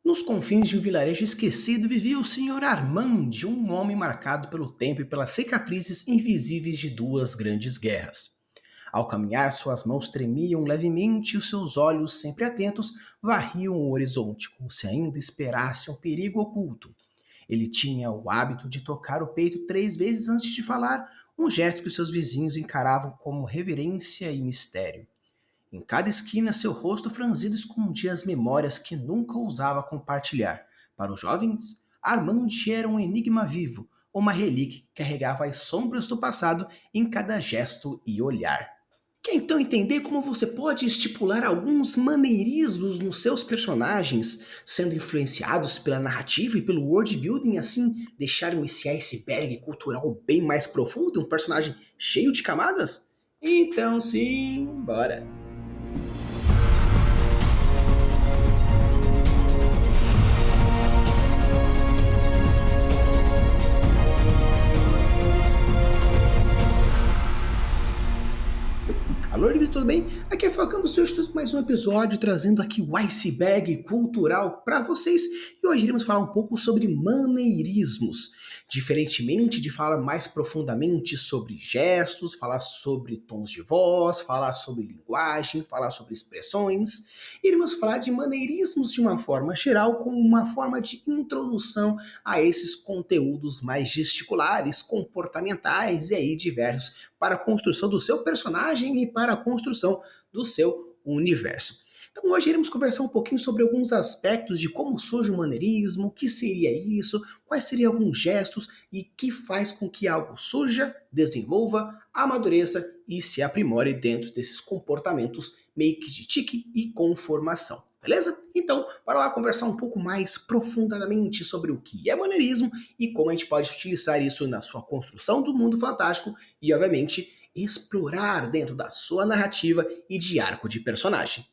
Nos confins de um vilarejo esquecido vivia o Senhor Armand, um homem marcado pelo tempo e pelas cicatrizes invisíveis de duas grandes guerras. Ao caminhar, suas mãos tremiam levemente e os seus olhos, sempre atentos, varriam o horizonte, como se ainda esperasse um perigo oculto. Ele tinha o hábito de tocar o peito 3 vezes antes de falar, um gesto que os seus vizinhos encaravam como reverência e mistério. Em cada esquina, seu rosto franzido escondia as memórias que nunca ousava compartilhar. Para os jovens, Armand era um enigma vivo, uma relíquia que carregava as sombras do passado em cada gesto e olhar. Quer então entender como você pode estipular alguns maneirismos nos seus personagens, sendo influenciados pela narrativa e pelo world building, assim deixaram esse iceberg cultural bem mais profundo, um personagem cheio de camadas? Então sim, bora! Alô, Liby, tudo bem? Aqui é Falcão do Seus com mais um episódio trazendo aqui o iceberg cultural para vocês e hoje iremos falar um pouco sobre maneirismos. Diferentemente de falar mais profundamente sobre gestos, falar sobre tons de voz, falar sobre linguagem, falar sobre expressões, iremos falar de maneirismos de uma forma geral, como uma forma de introdução a esses conteúdos mais gesticulares, comportamentais e aí diversos para a construção do seu personagem e para a construção do seu universo. Então hoje iremos conversar um pouquinho sobre alguns aspectos de como surge o maneirismo, o que seria isso, quais seriam alguns gestos e que faz com que algo surja, desenvolva, amadureça e se aprimore dentro desses comportamentos meio que de tique e conformação. Beleza? Então, para lá conversar um pouco mais profundamente sobre o que é maneirismo e como a gente pode utilizar isso na sua construção do mundo fantástico e, obviamente, explorar dentro da sua narrativa e de arco de personagem.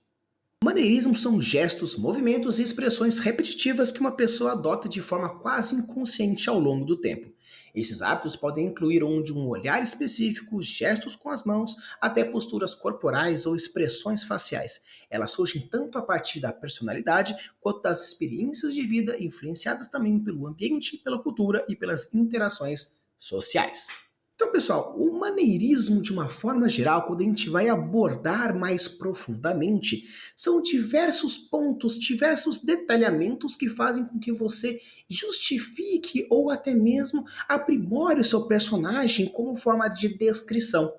Maneirismos são gestos, movimentos e expressões repetitivas que uma pessoa adota de forma quase inconsciente ao longo do tempo. Esses hábitos podem incluir de um olhar específico, gestos com as mãos, até posturas corporais ou expressões faciais. Elas surgem tanto a partir da personalidade quanto das experiências de vida, influenciadas também pelo ambiente, pela cultura e pelas interações sociais. Então, pessoal, o maneirismo, de uma forma geral, quando a gente vai abordar mais profundamente, são diversos pontos, diversos detalhamentos que fazem com que você justifique ou até mesmo aprimore o seu personagem como forma de descrição.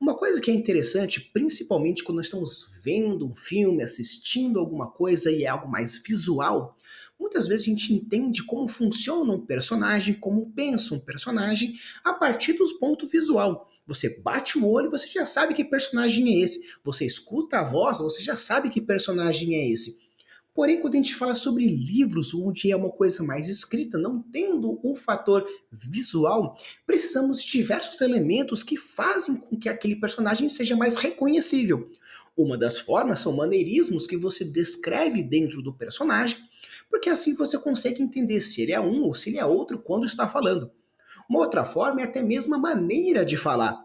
Uma coisa que é interessante, principalmente quando nós estamos vendo um filme, assistindo alguma coisa e é algo mais visual, muitas vezes a gente entende como funciona um personagem, como pensa um personagem, a partir dos pontos visual. Você bate o olho e você já sabe que personagem é esse. Você escuta a voz, você já sabe que personagem é esse. Porém, quando a gente fala sobre livros, onde é uma coisa mais escrita, não tendo o fator visual, precisamos de diversos elementos que fazem com que aquele personagem seja mais reconhecível. Uma das formas são maneirismos que você descreve dentro do personagem, porque assim você consegue entender se ele é um ou se ele é outro quando está falando. Uma outra forma é até mesmo a maneira de falar.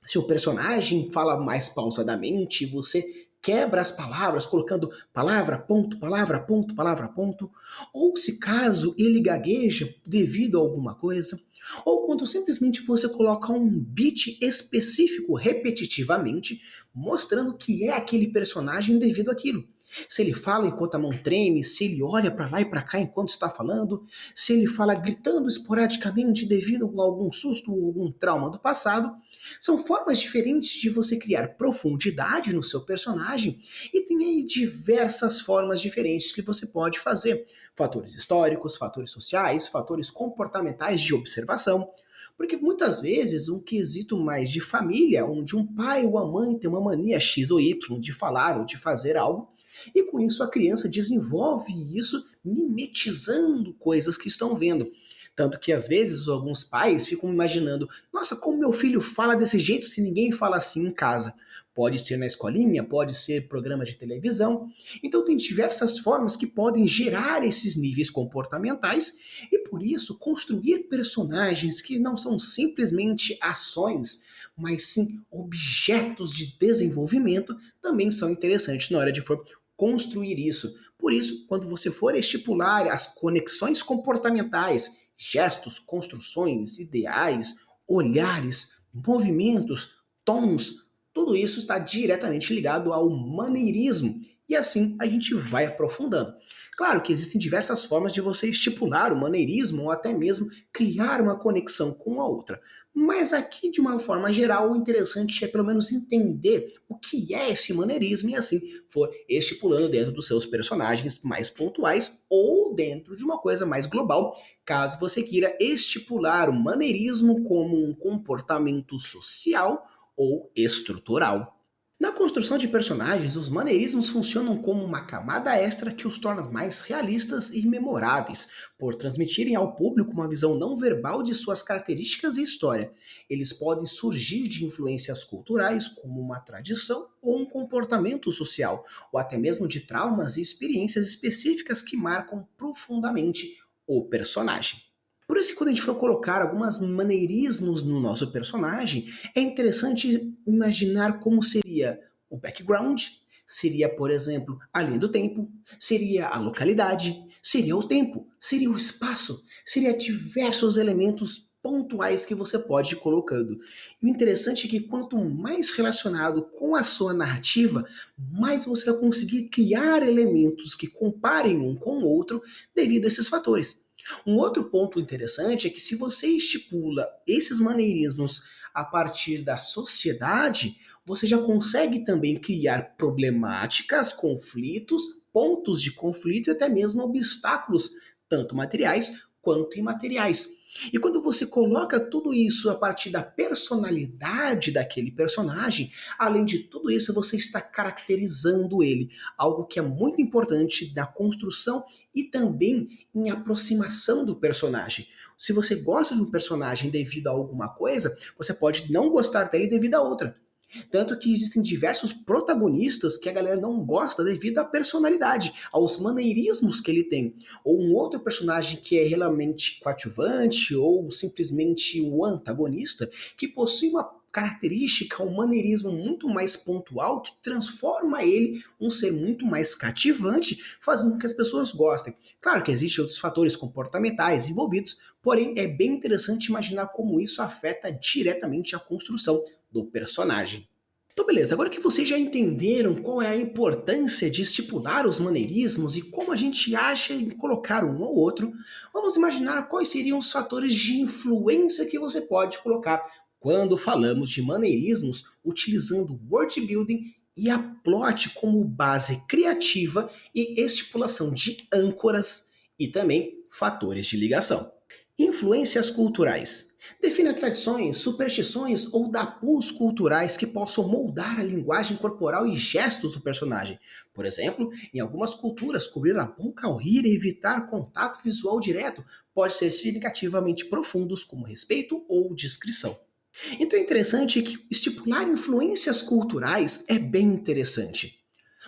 Se o personagem fala mais pausadamente, você quebra as palavras colocando palavra, ponto, palavra, ponto, palavra, ponto. Ou se caso ele gagueja devido a alguma coisa. Ou quando simplesmente você coloca um beat específico repetitivamente, mostrando que é aquele personagem devido àquilo. Se ele fala enquanto a mão treme, se ele olha para lá e para cá enquanto está falando, se ele fala gritando esporadicamente devido a algum susto ou algum trauma do passado, são formas diferentes de você criar profundidade no seu personagem e tem aí diversas formas diferentes que você pode fazer. Fatores históricos, fatores sociais, fatores comportamentais de observação. Porque muitas vezes um quesito mais de família, onde um pai ou a mãe tem uma mania X ou Y de falar ou de fazer algo, e com isso a criança desenvolve isso mimetizando coisas que estão vendo. Tanto que às vezes alguns pais ficam imaginando: nossa, como meu filho fala desse jeito se ninguém fala assim em casa? Pode ser na escolinha, pode ser programa de televisão. Então tem diversas formas que podem gerar esses níveis comportamentais e por isso construir personagens que não são simplesmente ações, mas sim objetos de desenvolvimento também são interessantes na hora de for construir isso. Por isso, quando você for estipular as conexões comportamentais, gestos, construções, ideais, olhares, movimentos, tons, tudo isso está diretamente ligado ao maneirismo. E assim a gente vai aprofundando. Claro que existem diversas formas de você estipular o maneirismo ou até mesmo criar uma conexão com a outra. Mas aqui, de uma forma geral, o interessante é pelo menos entender o que é esse maneirismo e assim for estipulando dentro dos seus personagens mais pontuais ou dentro de uma coisa mais global, caso você queira estipular o maneirismo como um comportamento social ou estrutural. Na construção de personagens, os maneirismos funcionam como uma camada extra que os torna mais realistas e memoráveis, por transmitirem ao público uma visão não verbal de suas características e história. Eles podem surgir de influências culturais, como uma tradição ou um comportamento social, ou até mesmo de traumas e experiências específicas que marcam profundamente o personagem. Por isso que quando a gente for colocar alguns maneirismos no nosso personagem, é interessante imaginar como seria o background, seria, por exemplo, a linha do tempo, seria a localidade, seria o tempo, seria o espaço, seria diversos elementos pontuais que você pode ir colocando. E o interessante é que quanto mais relacionado com a sua narrativa, mais você vai conseguir criar elementos que comparem um com o outro devido a esses fatores. Um outro ponto interessante é que se você estipula esses maneirismos a partir da sociedade, você já consegue também criar problemáticas, conflitos, pontos de conflito e até mesmo obstáculos, tanto materiais quanto imateriais. E quando você coloca tudo isso a partir da personalidade daquele personagem, além de tudo isso, você está caracterizando ele, algo que é muito importante na construção e também em aproximação do personagem. Se você gosta de um personagem devido a alguma coisa, você pode não gostar dele devido a outra. Tanto que existem diversos protagonistas que a galera não gosta devido à personalidade, aos maneirismos que ele tem. Ou um outro personagem que é realmente coadjuvante ou simplesmente o antagonista, que possui uma característica, um maneirismo muito mais pontual que transforma ele um ser muito mais cativante, fazendo com que as pessoas gostem. Claro que existem outros fatores comportamentais envolvidos, porém é bem interessante imaginar como isso afeta diretamente a construção do personagem. Então, beleza, agora que vocês já entenderam qual é a importância de estipular os maneirismos e como a gente acha em colocar um ou outro, vamos imaginar quais seriam os fatores de influência que você pode colocar quando falamos de maneirismos utilizando word building e a plot como base criativa e estipulação de âncoras e também fatores de ligação. Influências culturais. Defina tradições, superstições ou tabus culturais que possam moldar a linguagem corporal e gestos do personagem. Por exemplo, em algumas culturas, cobrir a boca ao rir e evitar contato visual direto pode ser significativamente profundos como respeito ou discrição. Então é interessante que estipular influências culturais é bem interessante.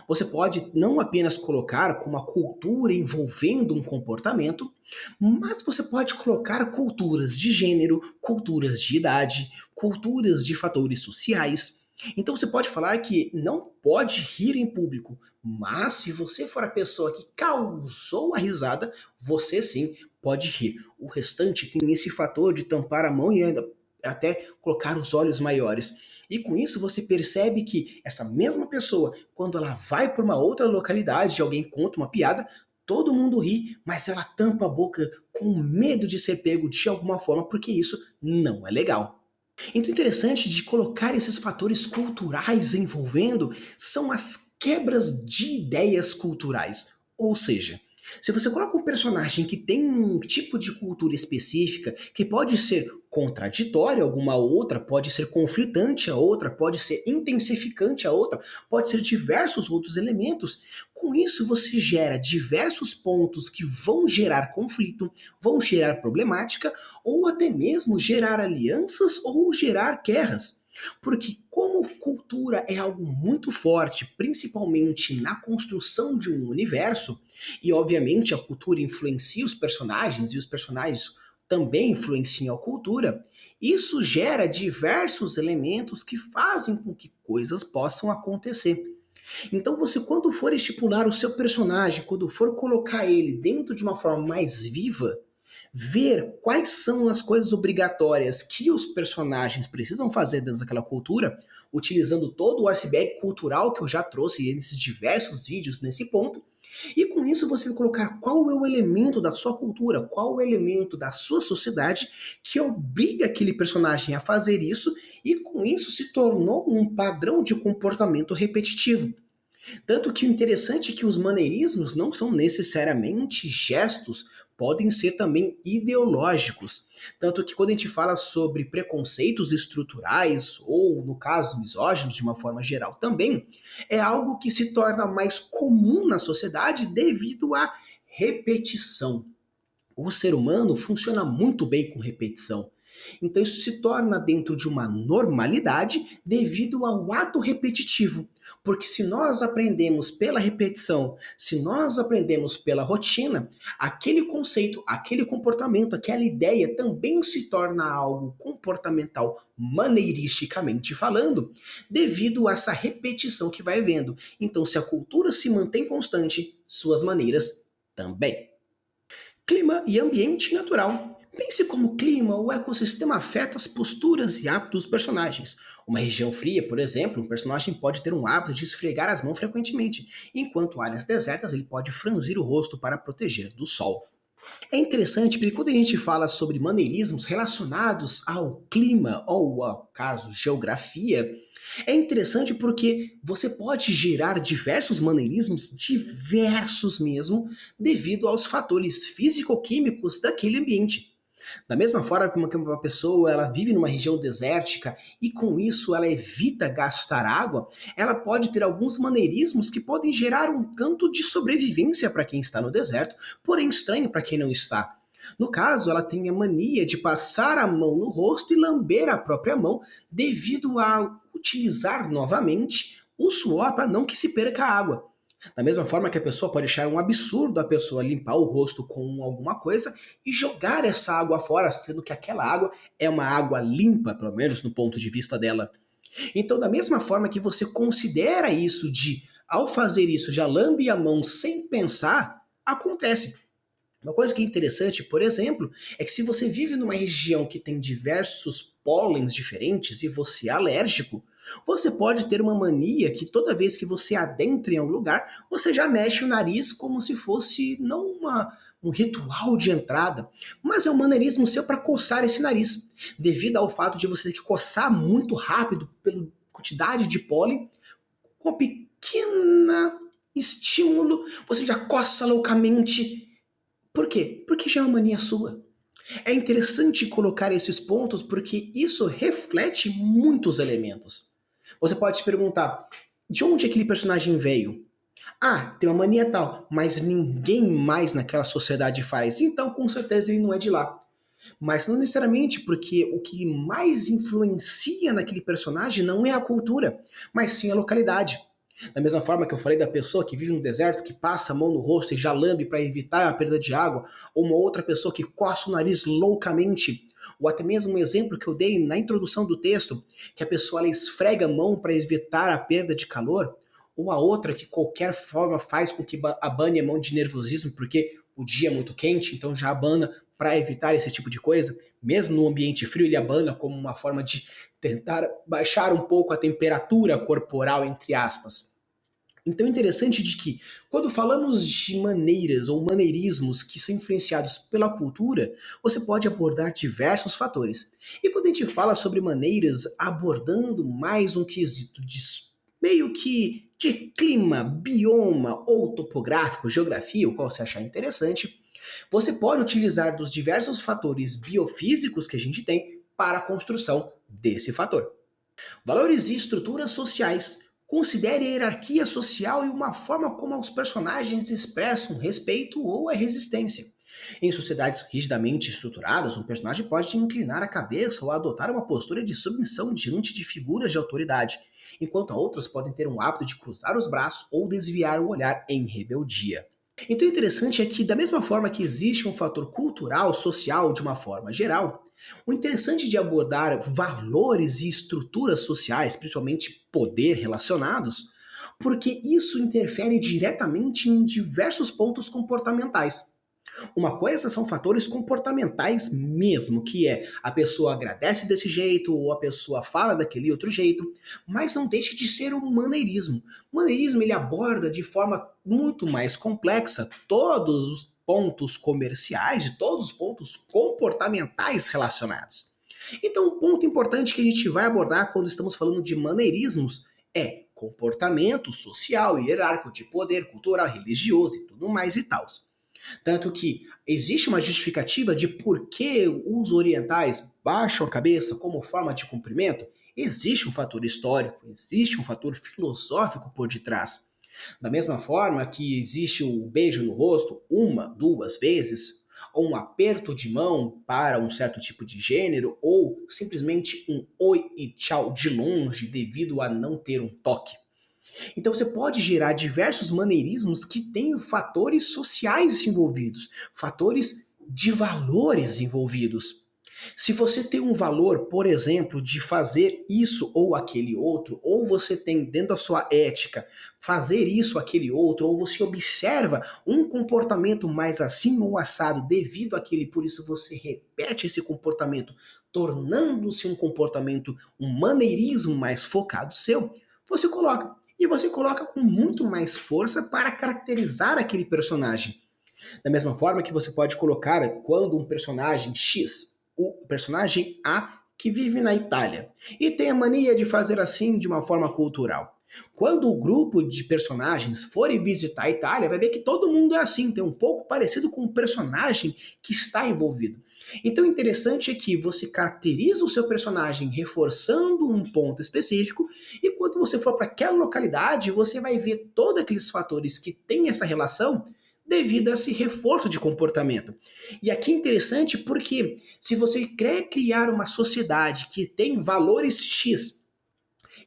Você pode não apenas colocar como a cultura envolvendo um comportamento, mas você pode colocar culturas de gênero, culturas de idade, culturas de fatores sociais. Então você pode falar que não pode rir em público, mas se você for a pessoa que causou a risada, você sim pode rir. O restante tem esse fator de tampar a mão e ainda até colocar os olhos maiores. E com isso você percebe que essa mesma pessoa, quando ela vai para uma outra localidade e alguém conta uma piada, todo mundo ri, mas ela tampa a boca com medo de ser pego de alguma forma, porque isso não é legal. Então, o interessante de colocar esses fatores culturais envolvendo são as quebras de ideias culturais. Ou seja, se você coloca um personagem que tem um tipo de cultura específica, que pode ser contraditória a alguma outra, pode ser conflitante a outra, pode ser intensificante a outra, pode ser diversos outros elementos, com isso você gera diversos pontos que vão gerar conflito, vão gerar problemática, ou até mesmo gerar alianças ou gerar guerras. Porque como cultura é algo muito forte, principalmente na construção de um universo, e obviamente a cultura influencia os personagens e os personagens também influenciam a cultura, isso gera diversos elementos que fazem com que coisas possam acontecer. Então você, quando for estipular o seu personagem, quando for colocar ele dentro de uma forma mais viva, ver quais são as coisas obrigatórias que os personagens precisam fazer dentro daquela cultura, utilizando todo o iceberg cultural que eu já trouxe nesses diversos vídeos nesse ponto, e com isso você vai colocar qual é o elemento da sua cultura, qual o elemento da sua sociedade que obriga aquele personagem a fazer isso, e com isso se tornou um padrão de comportamento repetitivo. Tanto que o interessante é que os maneirismos não são necessariamente gestos, podem ser também ideológicos. Tanto que quando a gente fala sobre preconceitos estruturais, ou no caso misóginos de uma forma geral também, é algo que se torna mais comum na sociedade devido à repetição. O ser humano funciona muito bem com repetição. Então isso se torna dentro de uma normalidade devido ao ato repetitivo. Porque se nós aprendemos pela repetição, se nós aprendemos pela rotina, aquele conceito, aquele comportamento, aquela ideia também se torna algo comportamental maneiristicamente falando, devido a essa repetição que vai vendo. Então se a cultura se mantém constante, suas maneiras também. Clima e ambiente natural. Pense como o clima ou o ecossistema afeta as posturas e hábitos dos personagens. Uma região fria, por exemplo, um personagem pode ter um hábito de esfregar as mãos frequentemente, enquanto áreas desertas ele pode franzir o rosto para proteger do sol. É interessante porque quando a gente fala sobre maneirismos relacionados ao clima ou ao caso geografia, é interessante porque você pode gerar diversos maneirismos, diversos mesmo, devido aos fatores físico-químicos daquele ambiente. Da mesma forma que uma pessoa ela vive numa região desértica e com isso ela evita gastar água, ela pode ter alguns maneirismos que podem gerar um canto de sobrevivência para quem está no deserto, porém estranho para quem não está. No caso, ela tem a mania de passar a mão no rosto e lamber a própria mão devido a utilizar novamente o suor para não que se perca a água. Da mesma forma que a pessoa pode achar um absurdo a pessoa limpar o rosto com alguma coisa e jogar essa água fora, sendo que aquela água é uma água limpa, pelo menos no ponto de vista dela. Então, da mesma forma que você considera isso de, ao fazer isso, já lambe a mão sem pensar, acontece. Uma coisa que é interessante, por exemplo, é que se você vive numa região que tem diversos pólens diferentes e você é alérgico, você pode ter uma mania que toda vez que você adentra em algum lugar, você já mexe o nariz como se fosse não um ritual de entrada, mas é um maneirismo seu para coçar esse nariz, devido ao fato de você ter que coçar muito rápido pela quantidade de pólen, com um pequeno estímulo, você já coça loucamente. Por quê? Porque já é uma mania sua. É interessante colocar esses pontos porque isso reflete muitos elementos. Você pode se perguntar, de onde aquele personagem veio? Ah, tem uma mania tal, mas ninguém mais naquela sociedade faz, então com certeza ele não é de lá. Mas não necessariamente porque o que mais influencia naquele personagem não é a cultura, mas sim a localidade. Da mesma forma que eu falei da pessoa que vive no deserto, que passa a mão no rosto e já lambe para evitar a perda de água, ou uma outra pessoa que coça o nariz loucamente, ou até mesmo um exemplo que eu dei na introdução do texto, que a pessoa ela esfrega a mão para evitar a perda de calor, ou a outra que qualquer forma faz com que abane a mão de nervosismo, porque o dia é muito quente, então já abana para evitar esse tipo de coisa. Mesmo no ambiente frio, ele abana como uma forma de tentar baixar um pouco a temperatura corporal, entre aspas. Então é interessante de que, quando falamos de maneiras ou maneirismos que são influenciados pela cultura, você pode abordar diversos fatores. E quando a gente fala sobre maneiras abordando mais um quesito de meio que de clima, bioma ou topográfico, geografia, o qual você achar interessante, você pode utilizar dos diversos fatores biofísicos que a gente tem para a construção desse fator. Valores e estruturas sociais. Considere a hierarquia social e uma forma como os personagens expressam respeito ou a resistência. Em sociedades rigidamente estruturadas, um personagem pode inclinar a cabeça ou adotar uma postura de submissão diante de figuras de autoridade, enquanto outras podem ter um hábito de cruzar os braços ou desviar o olhar em rebeldia. Então o interessante é que, da mesma forma que existe um fator cultural, social, de uma forma geral, o interessante de abordar valores e estruturas sociais, principalmente poder relacionados, porque isso interfere diretamente em diversos pontos comportamentais. Uma coisa são fatores comportamentais mesmo, que é a pessoa agradece desse jeito ou a pessoa fala daquele outro jeito, mas não deixa de ser um maneirismo. O maneirismo ele aborda de forma muito mais complexa todos os pontos comerciais e todos os pontos comportamentais relacionados. Então, um ponto importante que a gente vai abordar quando estamos falando de maneirismos é comportamento social, hierárquico, de poder, cultural, religioso e tudo mais e tal. Tanto que existe uma justificativa de por que os orientais baixam a cabeça como forma de cumprimento. Existe um fator histórico, existe um fator filosófico por detrás. Da mesma forma que existe o beijo no rosto uma, duas vezes, ou um aperto de mão para um certo tipo de gênero, ou simplesmente um oi e tchau de longe devido a não ter um toque. Então você pode gerar diversos maneirismos que têm fatores sociais envolvidos, fatores de valores envolvidos. Se você tem um valor, por exemplo, de fazer isso ou aquele outro, ou você tem dentro da sua ética fazer isso ou aquele outro, ou você observa um comportamento mais assim ou assado devido àquele, por isso você repete esse comportamento, tornando-se um comportamento, um maneirismo mais focado seu, você coloca. E você coloca com muito mais força para caracterizar aquele personagem. Da mesma forma que você pode colocar quando um personagem X, o personagem A, que vive na Itália, e tem a mania de fazer assim de uma forma cultural. Quando o grupo de personagens forem visitar a Itália, vai ver que todo mundo é assim, tem um pouco parecido com o personagem que está envolvido. Então o interessante é que você caracteriza o seu personagem reforçando um ponto específico, e quando você for para aquela localidade, você vai ver todos aqueles fatores que têm essa relação devido a esse reforço de comportamento. E aqui é interessante porque se você quer criar uma sociedade que tem valores X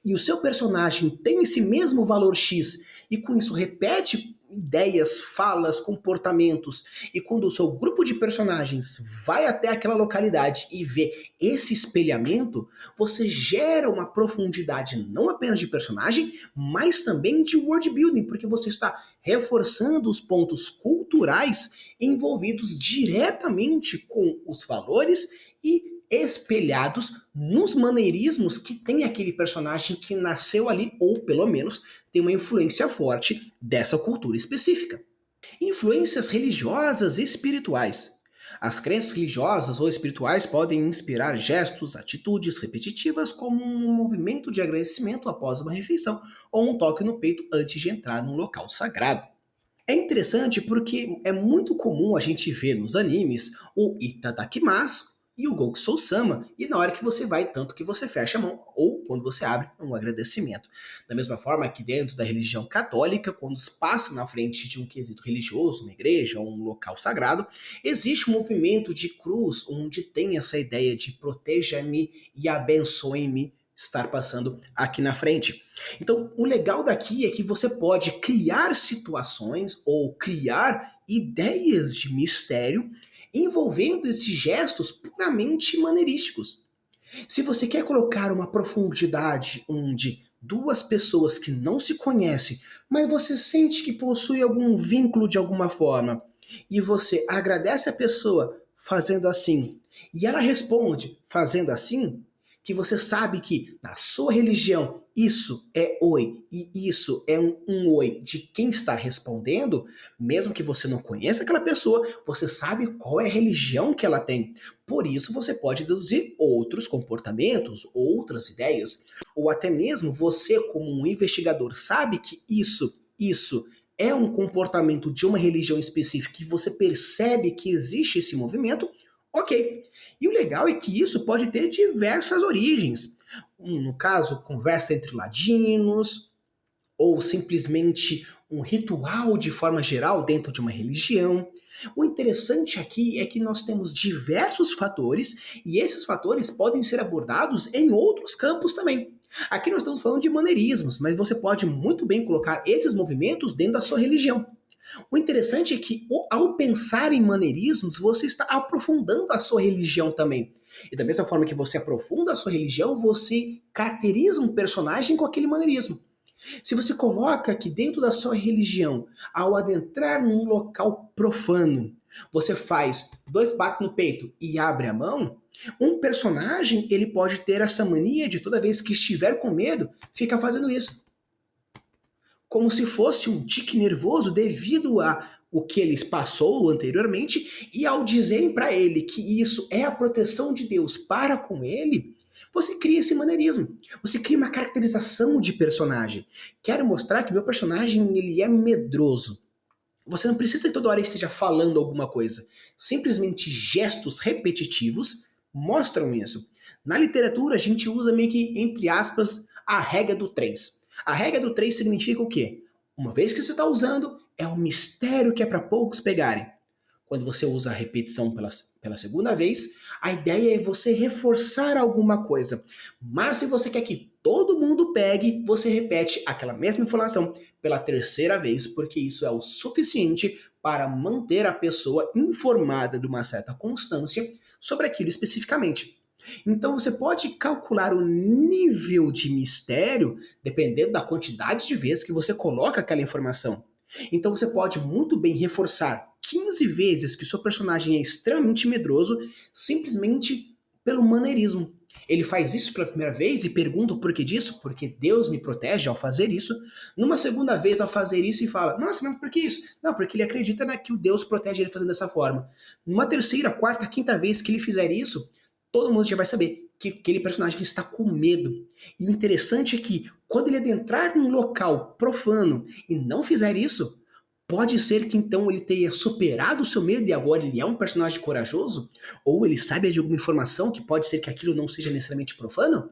e o seu personagem tem esse mesmo valor X e com isso repete ideias, falas, comportamentos, e quando o seu grupo de personagens vai até aquela localidade e vê esse espelhamento, você gera uma profundidade não apenas de personagem, mas também de world building, porque você está reforçando os pontos culturais envolvidos diretamente com os valores e espelhados nos maneirismos que tem aquele personagem que nasceu ali, ou pelo menos tem uma influência forte dessa cultura específica. Influências religiosas e espirituais. As crenças religiosas ou espirituais podem inspirar gestos, atitudes repetitivas, como um movimento de agradecimento após uma refeição ou um toque no peito antes de entrar num local sagrado. É interessante porque é muito comum a gente ver nos animes o itadakimasu e o Gokusou-sama, e na hora que você vai, tanto que você fecha a mão, ou quando você abre, um agradecimento. Da mesma forma que dentro da religião católica, quando se passa na frente de um quesito religioso, uma igreja ou um local sagrado, existe um movimento de cruz onde tem essa ideia de proteja-me e abençoe-me estar passando aqui na frente. Então, o legal daqui é que você pode criar situações ou criar ideias de mistério envolvendo esses gestos puramente maneirísticos. Se você quer colocar uma profundidade onde duas pessoas que não se conhecem, mas você sente que possui algum vínculo de alguma forma, e você agradece a pessoa fazendo assim, e ela responde fazendo assim, que você sabe que na sua religião isso é oi e isso é um oi de quem está respondendo, mesmo que você não conheça aquela pessoa, você sabe qual é a religião que ela tem. Por isso você pode deduzir outros comportamentos, outras ideias, ou até mesmo você como um investigador sabe que isso é um comportamento de uma religião específica e você percebe que existe esse movimento, ok. E o legal é que isso pode ter diversas origens. No caso, conversa entre ladinos, ou simplesmente um ritual de forma geral dentro de uma religião. O interessante aqui é que nós temos diversos fatores e esses fatores podem ser abordados em outros campos também. Aqui nós estamos falando de maneirismos, mas você pode muito bem colocar esses movimentos dentro da sua religião. O interessante é que, ao pensar em maneirismos, você está aprofundando a sua religião também. E da mesma forma que você aprofunda a sua religião, você caracteriza um personagem com aquele maneirismo. Se você coloca que dentro da sua religião, ao adentrar num local profano, você faz dois bates no peito e abre a mão, um personagem ele pode ter essa mania de toda vez que estiver com medo, ficar fazendo isso. Como se fosse um tique nervoso devido a o que ele passou anteriormente e ao dizerem para ele que isso é a proteção de Deus para com ele, você cria esse maneirismo. Você cria uma caracterização de personagem. Quero mostrar que meu personagem ele é medroso. Você não precisa que toda hora esteja falando alguma coisa. Simplesmente gestos repetitivos mostram isso. Na literatura, a gente usa meio que, entre aspas, a regra do 3. A regra do 3 significa o quê? Uma vez que você está usando, é um mistério que é para poucos pegarem. Quando você usa a repetição pela segunda vez, a ideia é você reforçar alguma coisa. Mas se você quer que todo mundo pegue, você repete aquela mesma informação pela terceira vez, porque isso é o suficiente para manter a pessoa informada de uma certa constância sobre aquilo especificamente. Então você pode calcular o nível de mistério dependendo da quantidade de vezes que você coloca aquela informação. Então você pode muito bem reforçar 15 vezes que seu personagem é extremamente medroso simplesmente pelo maneirismo. Ele faz isso pela primeira vez e pergunta o porquê disso, porque Deus me protege ao fazer isso. Numa segunda vez, ao fazer isso, e fala: Nossa, mas por que isso? Não, porque ele acredita que o Deus protege ele fazendo dessa forma. Numa terceira, quarta, quinta vez que ele fizer isso, todo mundo já vai saber que aquele personagem está com medo. E o interessante é que, quando ele adentrar num local profano e não fizer isso, pode ser que então ele tenha superado o seu medo e agora ele é um personagem corajoso? Ou ele sabe de alguma informação que pode ser que aquilo não seja necessariamente profano?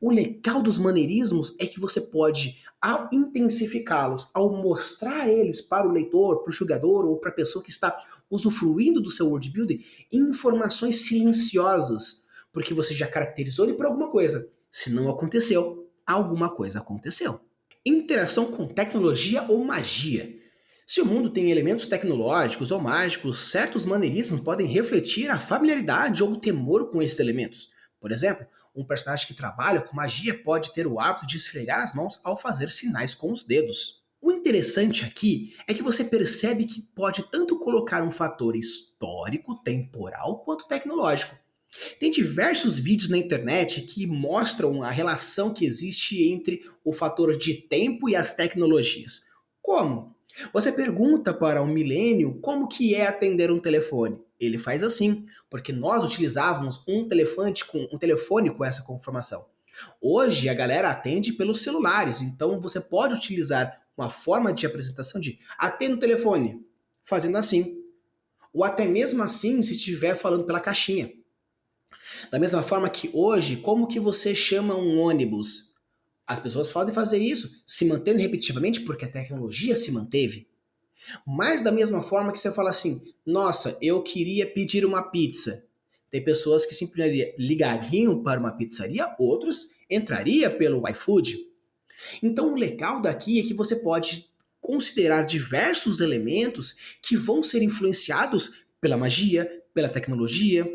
O legal dos maneirismos é que você pode, ao intensificá-los, ao mostrar eles para o leitor, para o jogador ou para a pessoa que está usufruindo do seu world building, informações silenciosas, porque você já caracterizou ele por alguma coisa. Se não aconteceu, alguma coisa aconteceu. Interação com tecnologia ou magia. Se o mundo tem elementos tecnológicos ou mágicos, certos maneirismos podem refletir a familiaridade ou o temor com esses elementos. Por exemplo, um personagem que trabalha com magia pode ter o hábito de esfregar as mãos ao fazer sinais com os dedos. O interessante aqui é que você percebe que pode tanto colocar um fator histórico, temporal, quanto tecnológico. Tem diversos vídeos na internet que mostram a relação que existe entre o fator de tempo e as tecnologias. Como? Você pergunta para um milênio como que é atender um telefone. Ele faz assim, porque nós utilizávamos um telefone com essa conformação. Hoje a galera atende pelos celulares, então você pode utilizar uma forma de apresentação de atenda o telefone, fazendo assim. Ou até mesmo assim se estiver falando pela caixinha. Da mesma forma que hoje, como que você chama um ônibus? As pessoas podem fazer isso, se mantendo repetitivamente porque a tecnologia se manteve. Mas da mesma forma que você fala assim, nossa, eu queria pedir uma pizza. Tem pessoas que simplesmente ligariam para uma pizzaria, outros entrariam pelo iFood. Então o legal daqui é que você pode considerar diversos elementos que vão ser influenciados pela magia, pela tecnologia,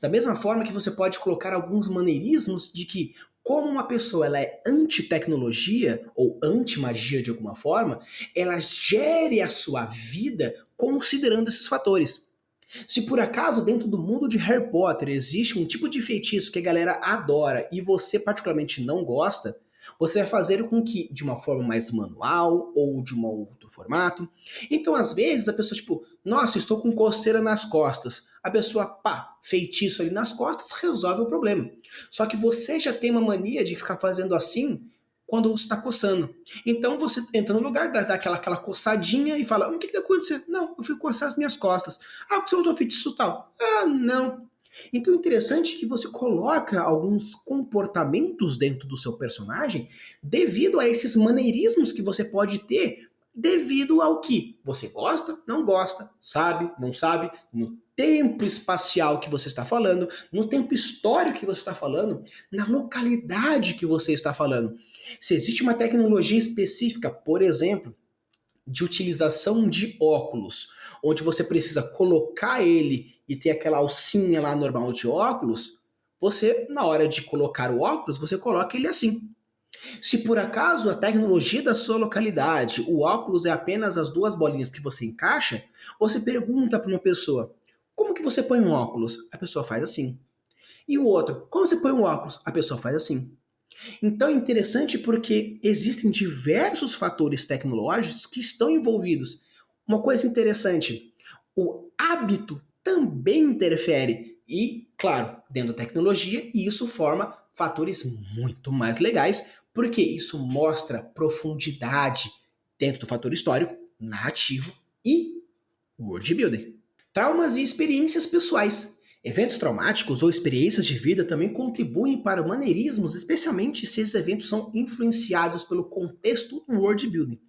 da mesma forma que você pode colocar alguns maneirismos de que, como uma pessoa ela é anti-tecnologia ou anti-magia de alguma forma, ela gere a sua vida considerando esses fatores. Se por acaso dentro do mundo de Harry Potter existe um tipo de feitiço que a galera adora e você particularmente não gosta, você vai fazer com que, de uma forma mais manual ou de um outro formato. Então, às vezes, a pessoa, tipo, nossa, estou com coceira nas costas. A pessoa, pá, feitiço ali nas costas, resolve o problema. Só que você já tem uma mania de ficar fazendo assim quando você está coçando. Então você entra no lugar, dá aquela coçadinha e fala: o que está acontecendo? Não, eu fui coçar as minhas costas. Ah, porque você usou feitiço tal? Ah, não. Então é interessante que você coloca alguns comportamentos dentro do seu personagem devido a esses maneirismos que você pode ter devido ao que você gosta, não gosta, sabe, não sabe, no tempo espacial que você está falando, no tempo histórico que você está falando, na localidade que você está falando. Se existe uma tecnologia específica, por exemplo, de utilização de óculos, onde você precisa colocar ele e ter aquela alcinha lá normal de óculos, você, na hora de colocar o óculos, você coloca ele assim. Se por acaso a tecnologia da sua localidade, o óculos é apenas as duas bolinhas que você encaixa, você pergunta para uma pessoa: como que você põe um óculos? A pessoa faz assim. E o outro: como você põe um óculos? A pessoa faz assim. Então é interessante porque existem diversos fatores tecnológicos que estão envolvidos. Uma coisa interessante, o hábito também interfere. E, claro, dentro da tecnologia, isso forma fatores muito mais legais, porque isso mostra profundidade dentro do fator histórico, narrativo e world building. Traumas e experiências pessoais. Eventos traumáticos ou experiências de vida também contribuem para maneirismos, especialmente se esses eventos são influenciados pelo contexto do world building.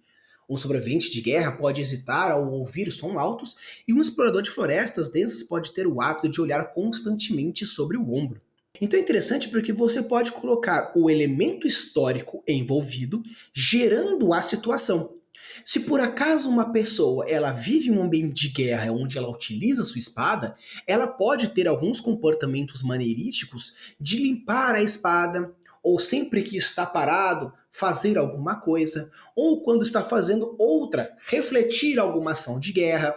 Um sobrevivente de guerra pode hesitar ao ouvir som altos, e um explorador de florestas densas pode ter o hábito de olhar constantemente sobre o ombro. Então é interessante porque você pode colocar o elemento histórico envolvido, gerando a situação. Se por acaso uma pessoa ela vive um ambiente de guerra onde ela utiliza sua espada, ela pode ter alguns comportamentos maneirísticos de limpar a espada, ou sempre que está parado, fazer alguma coisa, ou quando está fazendo outra, refletir alguma ação de guerra.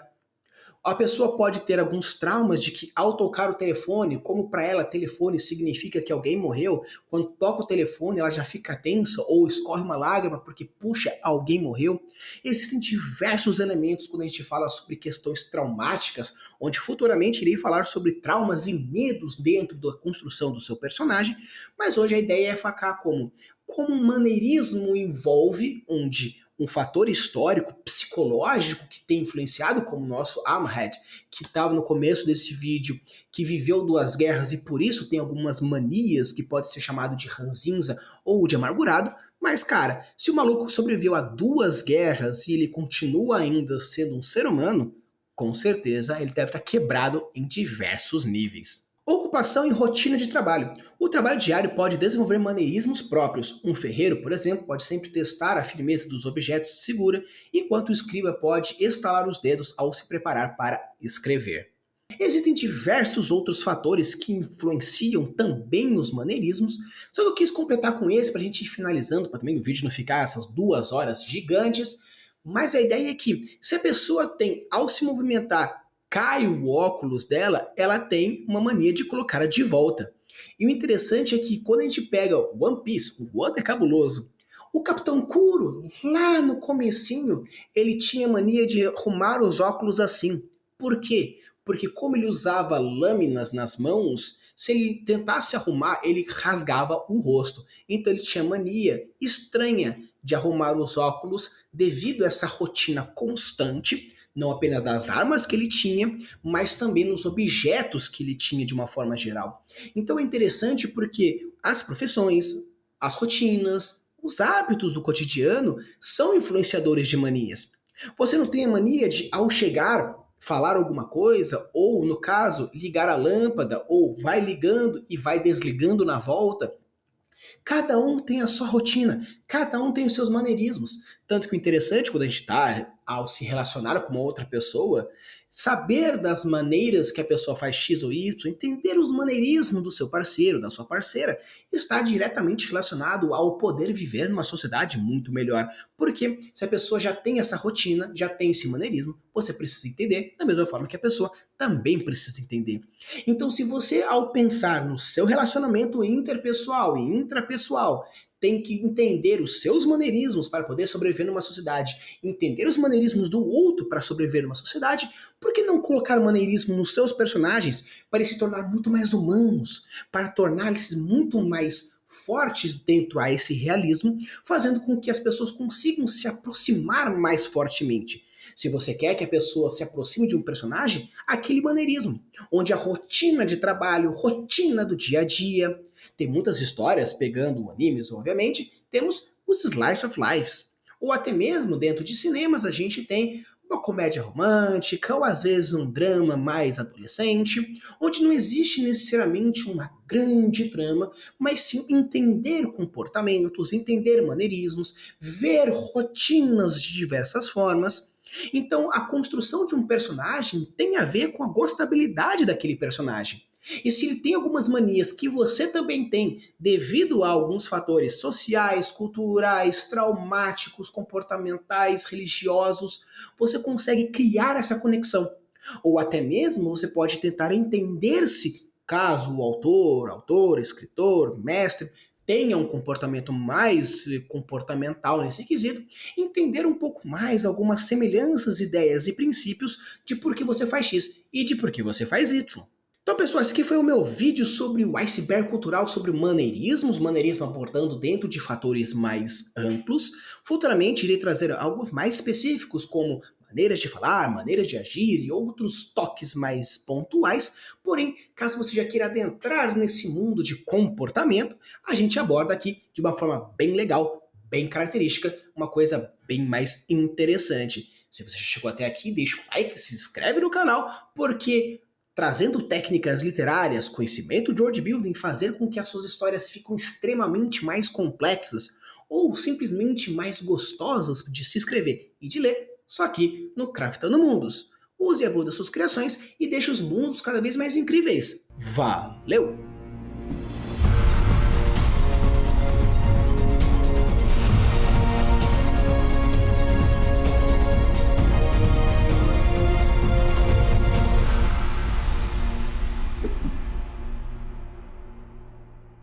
A pessoa pode ter alguns traumas de que ao tocar o telefone, como para ela telefone significa que alguém morreu, quando toca o telefone ela já fica tensa ou escorre uma lágrima porque puxa, alguém morreu. Existem diversos elementos quando a gente fala sobre questões traumáticas, onde futuramente irei falar sobre traumas e medos dentro da construção do seu personagem, mas hoje a ideia é focar como um maneirismo envolve, onde um fator histórico, psicológico que tem influenciado, como o nosso Amhed, que estava no começo desse vídeo, que viveu duas guerras e por isso tem algumas manias que pode ser chamado de ranzinza ou de amargurado, mas cara, se o maluco sobreviveu a duas guerras e ele continua ainda sendo um ser humano, com certeza ele deve estar quebrado em diversos níveis. Ocupação e rotina de trabalho. O trabalho diário pode desenvolver maneirismos próprios. Um ferreiro, por exemplo, pode sempre testar a firmeza dos objetos segura, enquanto o escriba pode estalar os dedos ao se preparar para escrever. Existem diversos outros fatores que influenciam também os maneirismos, só que eu quis completar com esse para a gente ir finalizando, para também o vídeo não ficar essas 2 horas gigantes, mas a ideia é que se a pessoa tem, ao se movimentar, cai o óculos dela, ela tem uma mania de colocar de volta. E o interessante é que quando a gente pega One Piece, o Oda é cabuloso, o Capitão Kuro, lá no comecinho, ele tinha mania de arrumar os óculos assim. Por quê? Porque como ele usava lâminas nas mãos, se ele tentasse arrumar, ele rasgava o rosto. Então ele tinha mania estranha de arrumar os óculos devido a essa rotina constante, não apenas das armas que ele tinha, mas também nos objetos que ele tinha de uma forma geral. Então é interessante porque as profissões, as rotinas, os hábitos do cotidiano são influenciadores de manias. Você não tem a mania de, ao chegar, falar alguma coisa, ou no caso, ligar a lâmpada, ou vai ligando e vai desligando na volta. Cada um tem a sua rotina, cada um tem os seus maneirismos. Tanto que o interessante quando a gente está ao se relacionar com uma outra pessoa, saber das maneiras que a pessoa faz X ou Y, entender os maneirismos do seu parceiro, da sua parceira, está diretamente relacionado ao poder viver numa sociedade muito melhor. Porque se a pessoa já tem essa rotina, já tem esse maneirismo, você precisa entender da mesma forma que a pessoa também precisa entender. Então, se você, ao pensar no seu relacionamento interpessoal e intrapessoal, tem que entender os seus maneirismos para poder sobreviver numa sociedade, entender os maneirismos do outro para sobreviver numa sociedade, por que não colocar maneirismo nos seus personagens para eles se tornar muito mais humanos, para tornar-se muito mais fortes dentro a esse realismo, fazendo com que as pessoas consigam se aproximar mais fortemente. Se você quer que a pessoa se aproxime de um personagem, aquele maneirismo, onde a rotina de trabalho, rotina do dia a dia, tem muitas histórias, pegando animes, obviamente, temos os slice of lives. Ou até mesmo dentro de cinemas a gente tem uma comédia romântica, ou às vezes um drama mais adolescente, onde não existe necessariamente uma grande trama, mas sim entender comportamentos, entender maneirismos, ver rotinas de diversas formas. Então, a construção de um personagem tem a ver com a gostabilidade daquele personagem. E se ele tem algumas manias que você também tem, devido a alguns fatores sociais, culturais, traumáticos, comportamentais, religiosos, você consegue criar essa conexão. Ou até mesmo você pode tentar entender-se caso o autor, escritor, mestre tenha um comportamento mais comportamental nesse quesito, entender um pouco mais algumas semelhanças, ideias e princípios de por que você faz X e de por que você faz Y. Então, pessoal, esse aqui foi o meu vídeo sobre o iceberg cultural, sobre maneirismo abordando dentro de fatores mais amplos. Futuramente irei trazer algo mais específicos, como maneiras de falar, maneiras de agir e outros toques mais pontuais. Porém, caso você já queira adentrar nesse mundo de comportamento, a gente aborda aqui de uma forma bem legal, bem característica, uma coisa bem mais interessante. Se você já chegou até aqui, deixa o like, se inscreve no canal, porque trazendo técnicas literárias, conhecimento de world building, fazer com que as suas histórias fiquem extremamente mais complexas ou simplesmente mais gostosas de se escrever e de ler, só aqui no Craftando Mundos. Use e ajude as suas criações e deixe os mundos cada vez mais incríveis. Valeu!